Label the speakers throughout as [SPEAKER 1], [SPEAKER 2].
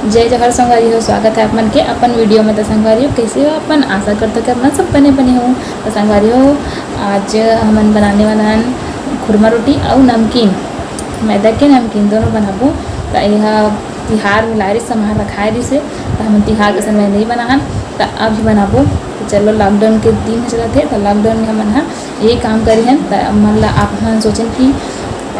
[SPEAKER 1] जय जवाहर संगवारी हो। स्वागत है अपन के अपन वीडियो में। तो संगवारी हो कैसे हो अपन, आशा करते हो कि अपना सब बने हो। तो संगवारी हो आज हमन बनाने वाला हैं खुरमा रोटी और नमकीन, मैदा के नमकीन दोनों बनाबो। तो यह तिहार में लारी सामान रखाए जिसे तो हम तिहार के समय नहीं बनान तो अब ही बनाबो। तो चलो लॉकडाउन के दिन चला थे तो लॉकडाउन में हमन यही काम करी हैं। तो मन ला आप मन सोचें कि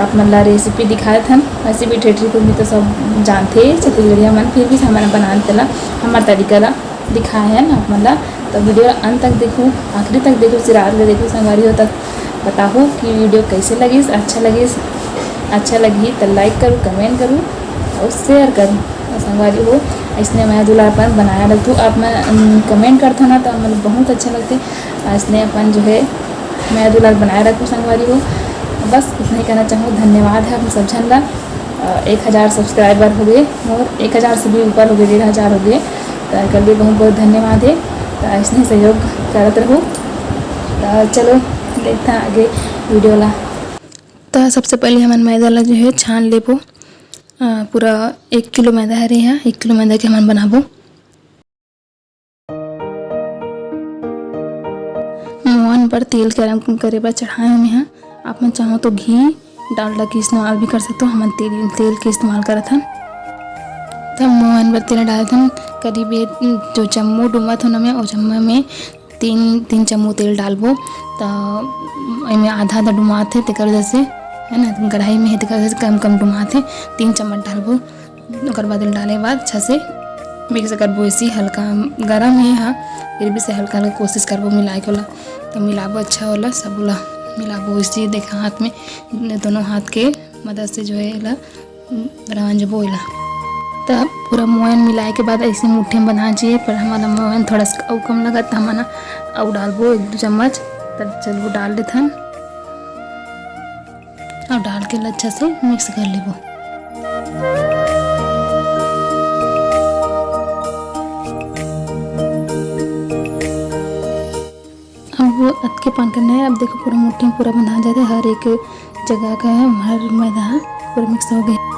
[SPEAKER 1] आप मन ला रेसिपी दिखाए थे। वैसे भी ठेठरी को भी तो सब जानते छत्तीसगढ़िया मन, फिर भी हमन बनाने ला हमारे तरीका ला दिखाए हैं आप मन ला। तो वीडियो अंत तक देखो, आखिरी तक देखो, सिरार ले देखो संगवारी हो। तक बताओ कि वीडियो कैसे लगी, अच्छा लगी तो लाइक करूँ, कमेंट करूँ और शेयर करूँ। संगवारी हो इसने मैं दुलारपन बनाया रखूँ। आप मैं कमेंट करता ना तो मुझे बहुत अच्छा लगते। इसने अपन जो है मैं दुलार बनाए रखूँ संगवारी हो। बस इतना ही कहना चाहूँ। धन्यवाद है आप सब जन ला। 1000 सब्सक्राइबर हो गए और 1000 से भी ऊपर हो गए, 1500 हो गए। तो कर लिए बहुत बहुत धन्यवाद है। तो इसने सहयोग करते रहो। तो चलो देखता आगे वीडियो ला। तो सबसे पहले हमन मैदा ला जो है छान लेबो। पूरा 1 किलो मैदा है रे, यहाँ 1 किलो मैदा के हमन बनाबो। मोहन पर तेल गरम करे पर चढ़ाए हम यहाँ। आप मन चाहो तो घी डालडा के इस्तेमाल भी कर सकते हो। हम तेल के इस्तेमाल करत हन। तब मोहन पर तेल डालत हन। करीब जो चम्मो डूमा थो नमे और चम्मो में 3 चम्मो तेल डालबो। तो इनमें आधा डुमा थे तेकर वजह से है ना, कढ़ाई में है तेकर वजह से कम कम डुमा थे। 3 चम्मच डालबो। ओकर बाद डाले बाद अच्छा से मिक्स करबो। इसी हल्का गरम है यहाँ, फिर भी से हल्का हल्का कोशिश करबो मिलाए के ला। तो मिलाबो अच्छा होला सब ला मिलाबो। इसी देखा हाथ में दोनों हाथ के मदद से जो है ला रांझबो ला। तब पूरा मोहन मिलाए के बाद ऐसे मुट्ठी में बना चाहिए। पर हमारा मोहन थोड़ा सा कम लगा तो हमारा और डालबो 1-2 चम्मच। तब चलो डाल देते हैं और डाल के अच्छा से मिक्स कर लेबो। अब वो अटके पान करना है। अब देखो पूरा मुट्ठी में पूरा बना जाता है, हर एक जगह का है, हर मैदा पूरा मिक्स हो गया।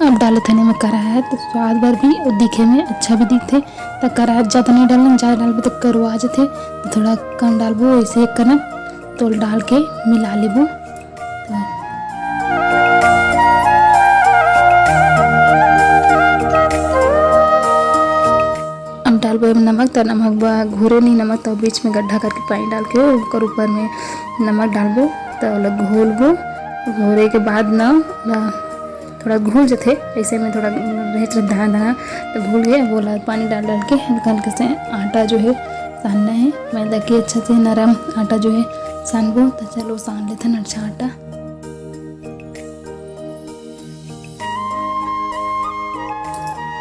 [SPEAKER 1] अब डाले थने में करा है तो स्वाद भर भी और दिखे में अच्छा भी दिखते। तो करा ज़्यादा नहीं डालना, ज़्यादा डालबो तो करुआ जाते। तो थोड़ा कम डालबो, ऐसे एक करना तो डाल के मिला लेबो। तो अब डालबो नमक। तो नमक घोरे नहीं, नमक तो बीच में गड्ढा करके पानी डाल के और ऊपर में नमक डालबो। तो अलग घोलबो। घोरे के बाद ना थोड़ा घुल जाते ऐसे में, थोड़ा रह दाना तो घुल गया। बोला पानी डाल के हल्के से आटा जो है सानना है मैदा के अच्छा से नरम आटा जो है सानबो। तो चलो सान लेते हैं अच्छा आटा।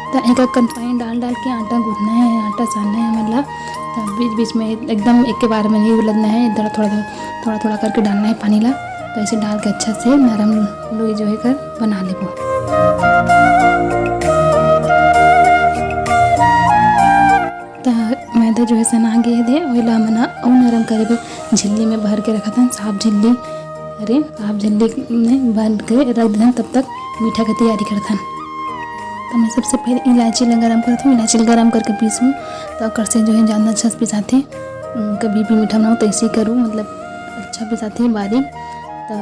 [SPEAKER 1] तो एक पानी डाल के आटा गूंथना है, आटा सानना है मतलब। तो बीच बीच में एकदम एक के बार में नहीं उलटना है, इधर थोड़ा करके डालना है पानी ला। तो ऐसे डाल के अच्छा से नरम लोई जो है कर बना लेबो। तो मैदा जो है सना गए थे वही मना और नरम करे झिल्ली में भर के रखा था। साफ झिल्ली में भर के रख दें। तब तक मीठा की तैयारी करता। तो मैं सबसे पहले इलायची गरम करती हूँ। इलायची गरम करके पीसूँ तो कर से जो है ज़्यादा अच्छा से पिसाते। कभी भी मीठा बनाऊँ तो ऐसे करूँ, मतलब अच्छा पिसाते बारीक। तो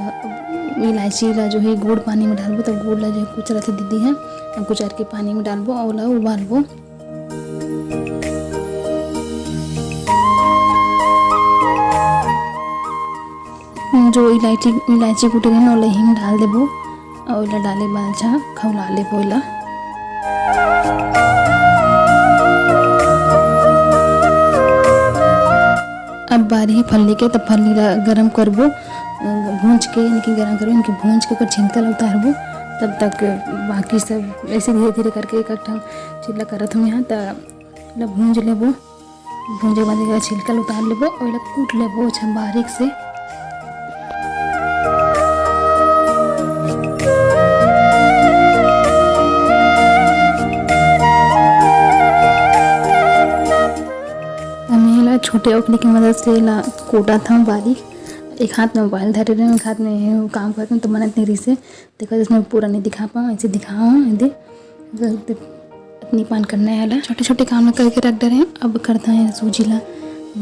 [SPEAKER 1] इलायची ला जो है गुड़ पानी में डालबो। तो गुड़ ला जो है कुचर के दीदी है, कुचर के पानी में डालबो और ला उबालबो। जो इलायची कुटे है ना हिंग डाल देबो और ला डाले बाद अच्छा खौला लेबो ला। अब बारी है फल्ली के। तब फल्ली गरम करबो, भूंज के इनकी गरम करबो, इनकी भूंज के ऊपर छिलका उतारबो। तब तक बाकी सब ऐसे धीरे धीरे करके एक चिल्ला करत हूँ यहाँ। तो भूंज लेबो, भूंजे के बाद छिलका उतार लेबो और कूट लेबो अच्छा बारीक से। छोटे ओखली की मदद से ला कोटा था बारीक। एक हाथ में मोबाइल धरे रहे, एक हाथ में काम करते हैं। तो मनत नहीं रही से देखा जिसमें पूरा नहीं दिखा पाऊँ, ऐसे दिखाऊँ इतनी पान करना है। छोटे छोटे काम करके रख दे रहे हैं। अब करता है सूजी ला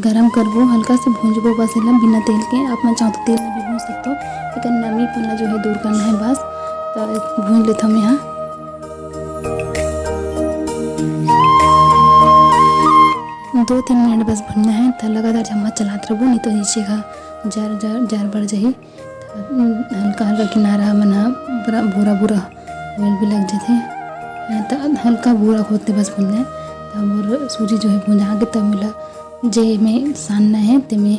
[SPEAKER 1] गरम करबो, हल्का से भूंजबो बस इला बिना तेल के। आप मैं चाहो तो तेल में भी भूंज सकते हो, लेकिन नमी पना जो है दूर करना है बस। तो भूंज लेता हूँ यहाँ। 2-3 मिनट बस भुनना है। तो लगातार चम्मच चलाते रहो, नहीं तो नीचे का जार बढ़ जाए। हल्का हल्का किनारा मना भूरा भूरा ऑयल भी लग जाते हैं। तो हल्का भूरा होते बस भुनना है। तब और सूजी जो है भुंजा के तब मिला जे में सानना है ते में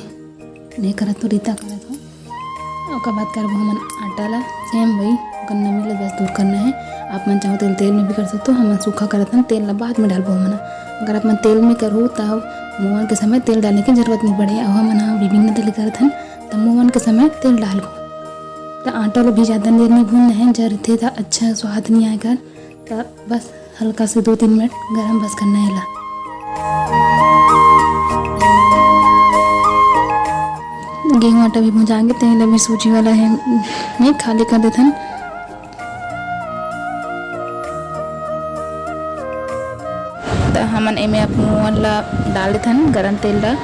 [SPEAKER 1] नहीं करत तो रीता करत हो। और बात करबो हमन आटा ला सेम वही नमी ला बस दूर करना है। आप मन चाहो तो तेल में भी कर सकते हो। हम सूखा करत हन, तेल ला बाद में डालबो हमन। अगर आप मन तेल में करो तब मुँहन के समय तेल डालने की ज़रूरत नहीं पड़े। और हम विभिन्न तरीके करत हन तब मुँहन के समय तेल डालबो। तो आटा लो भी ज़्यादा देर नहीं भूनना है, जर थे तो अच्छा स्वाद नहीं आएगा। तो बस हल्का से 2-3 मिनट गरम बस करना है ला। गेहूँ आटा भी भुंजाएंगे, तेल अभी सूजी वाला है नहीं खाली कर देते हैं। तो हमन एमे अपन ला डाल देते हैं गरम तेल ला,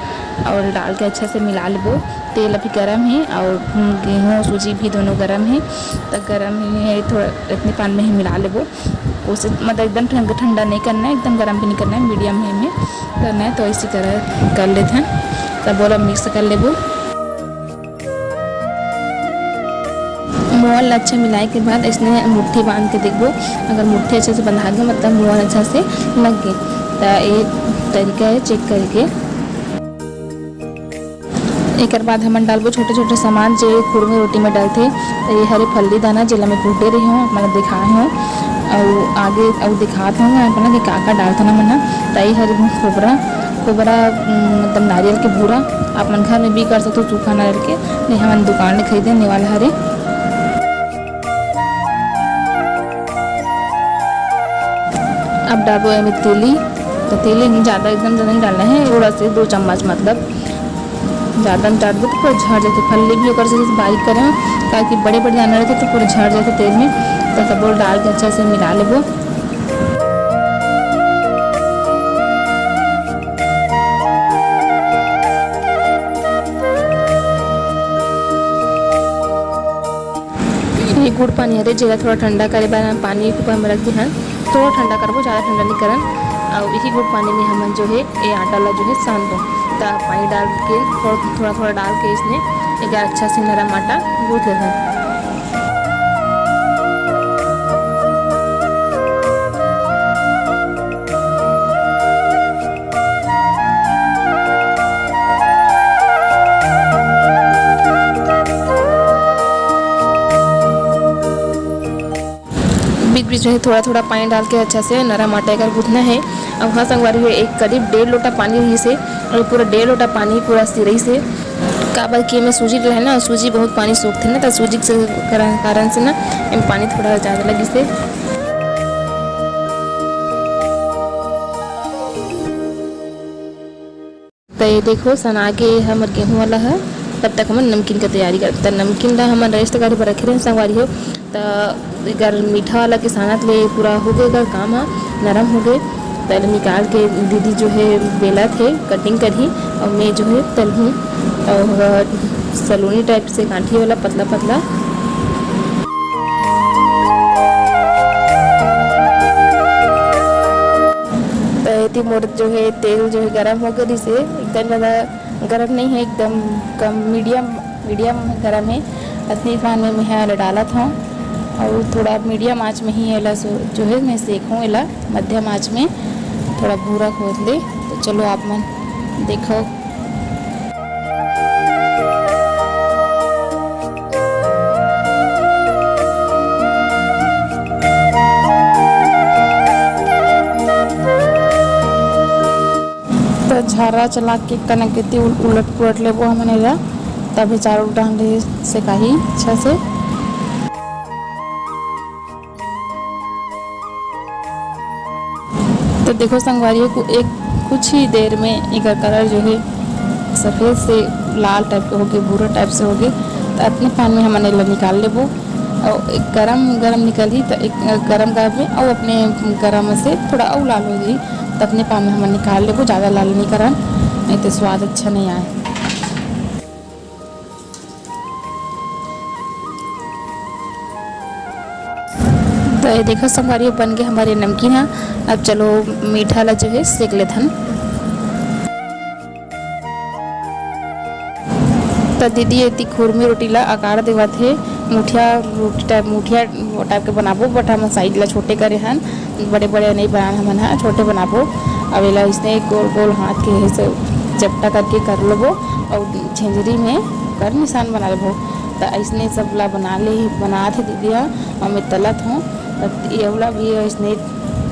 [SPEAKER 1] और डाल के अच्छा से मिला लेबो। तेल अभी गरम है और गेहूँ सूजी भी दोनों गरम है। तो गरम ही है, थोड़ा इतने पानी में ही मिला लेबो। उसे मतलब एकदम ठंडा नहीं करना है, एकदम गरम भी नहीं करना है, मीडियम में करना है। तो इसी तरह कर लेते हैं। तब बोला मिक्स कर लेबो। मोहन अच्छा मिलाए के बाद इसने मुट्ठी बांध के देखबो। अगर मुट्ठी अच्छे से बंधा गए मतलब मोहन अच्छा से लग गए। तो ये तरीका है चेक करके। एक बाद हमन डालबो छोटे छोटे सामान जो खुरमे रोटी में डालते। तो ये हरे फल्ली दाना जिला में कूटे रही हूँ, मतलब दिखाए हूँ और आगे और दिखाते हूँ अपना कि का डालता ना मना। तो ये हरे खोबरा मतलब नारियल के भूरा आप मन घर में भी कर सकते हो, सूखा नारियल के। नहीं हम दुकान में खरीदे नहीं वाला हरे। अब डालबो में तेली। तो तेली ज़्यादा एकदम नहीं डालना है, थोड़ा से 2 चम्मच मतलब ज़्यादा डाल दो तो पूरा झड़ जाते। फल्ली भी होकर जैसे बारीक करें ताकि बड़े बड़े दाना रहते तो पूरे झड़ जाते तेल में। तो सब डाल के अच्छा से मिला लेबो। ये गुड़ पानी है जगह थोड़ा ठंडा करे बार पानी ऊपर में रख दी हैं, थोड़ा ठंडा करबो, ज़्यादा ठंडा नहीं करन। और यही गुड़ पानी में हम जो है ये आटा ला जो है सान दो। तो पानी डाल के थोड़ा थोड़ा डाल के इसने एक अच्छा से नरम आटा गूँथ लेते हैं। बीच में थोड़ा थोड़ा पानी डाल के अच्छा से नरम आटा का गूँथना है। अब हाँ संगवारी हुए एक करीब 1.5 लोटा पानी रही से, और पूरा 1.5 लोटा पानी पूरा सिरई से काबर कि में सूजी रहे ना, सूजी बहुत पानी सोखते ना। तो सूजी से कारण से ना इन पानी थोड़ा ज़्यादा लगी से। तो ये देखो सना के हमारे गेहूँ वाला है। तब तक हम नमकीन का तैयारी करते हैं। नमकीन ला हम रेस्ट गाड़ी पर रखे रहे संगवारी हो। तो अगर मीठा वाला किसानत ले पूरा हो गएगा काम है, नरम हो गए। पहले निकाल के दीदी जो है बेला थे कटिंग करी, और मैं जो है तल हूँ और सलोनी टाइप से कांठी वाला पतला पतला। तो मोर जो है तेल जो है गरम हो गई से, एकदम ज़्यादा गरम नहीं है, एकदम कम मीडियम गरम है। इतनी पान में मैं डाला था और थोड़ा मीडियम आँच में ही एला जो है मैं सेकूँ एला मध्यम आँच में थोड़ा भूरा खोद ले। तो चलो आप मन देखो। तो झारा चला के कनक के उलट पुलट ले वो हमने ला, तभी चारों डांडे से काही अच्छा से। तो देखो संगवारियों को एक कुछ ही देर में एक कलर जो है सफ़ेद से लाल टाइप के हो गए, भूरा टाइप से हो गए। तो अपने पान में हमने निकाल ले वो। और एक गरम गरम निकली तो एक गरम गरम में और अपने गरम से थोड़ा और लाल हो गई तो अपने पान में हम निकाल लेबो, ज़्यादा लाल नहीं करन, नहीं तो स्वाद अच्छा नहीं आए। तो ये देखो संगवारी बन के हमारे नमकीन है। अब चलो मीठा ला जो है सेक लेते हैं। तो दीदी ये खुरमी रोटी ला आकार देवा थे मुठिया रोटी टाइप, मुठिया टाइप के बनाबो, बट हम साइज ला छोटे करे हैं, बड़े बड़े नहीं बनाए हमन है, छोटे बनाबो। अब एला इसने गोल गोल हाथ के से चपटा करके कर लेबो और झंझरी में कर निशान बना लेबो। तो ऐसने सब ला बना थे दीदी और मैं तलत हूँ। तो ये वाला भी इसने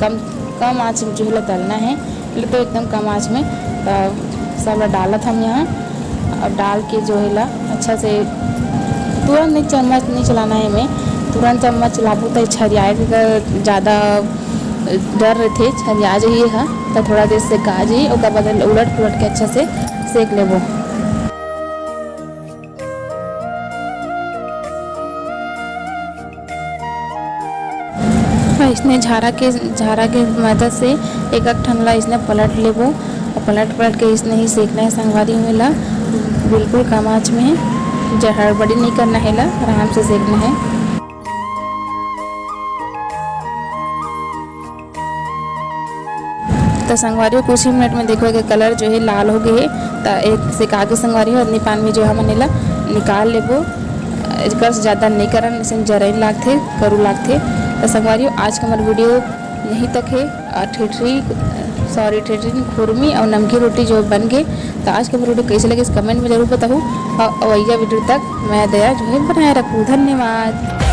[SPEAKER 1] कम आँच में जो है तलना है, तो एकदम कम आँच में तो सब ला डालत हम यहाँ। और डाल के जो है ला अच्छा से तुरंत नहीं चम्मच नहीं चलाना है, हमें तुरंत चम्मच चलाबो तो छरियाए का ज़्यादा डर रहते, छरिया जाइए है तो थोड़ा देर से गा जाइए और बाद उलट पुलट के अच्छा से सेक लेबो। इसने झारा के मदद से एक ठंडा इसने पलट लेबो और पलट के इसने ही सेकना है संगवारी में ला, बिल्कुल कम आँच में, हड़बड़ी नहीं करना है ला, आराम से सेकना है। तो संगवारी कुछ ही मिनट में देखो कि कलर जो है लाल हो गए है। तो एक सेका के संगवारी अपनी पान में जो है हमने ला निकाल लेबो, इसका ज़्यादा नहीं करन, इसमें जरैन लागथे करू लागथे। तो संगवारियों आज का हमारा वीडियो यहीं तक है। ठेठरी खुरमी और नमकीन रोटी जो बन गए। तो आज का वीडियो कैसे लगे इस कमेंट में ज़रूर बताऊँ और वही वीडियो तक मैं दया जो है बनाए रखूँ। धन्यवाद।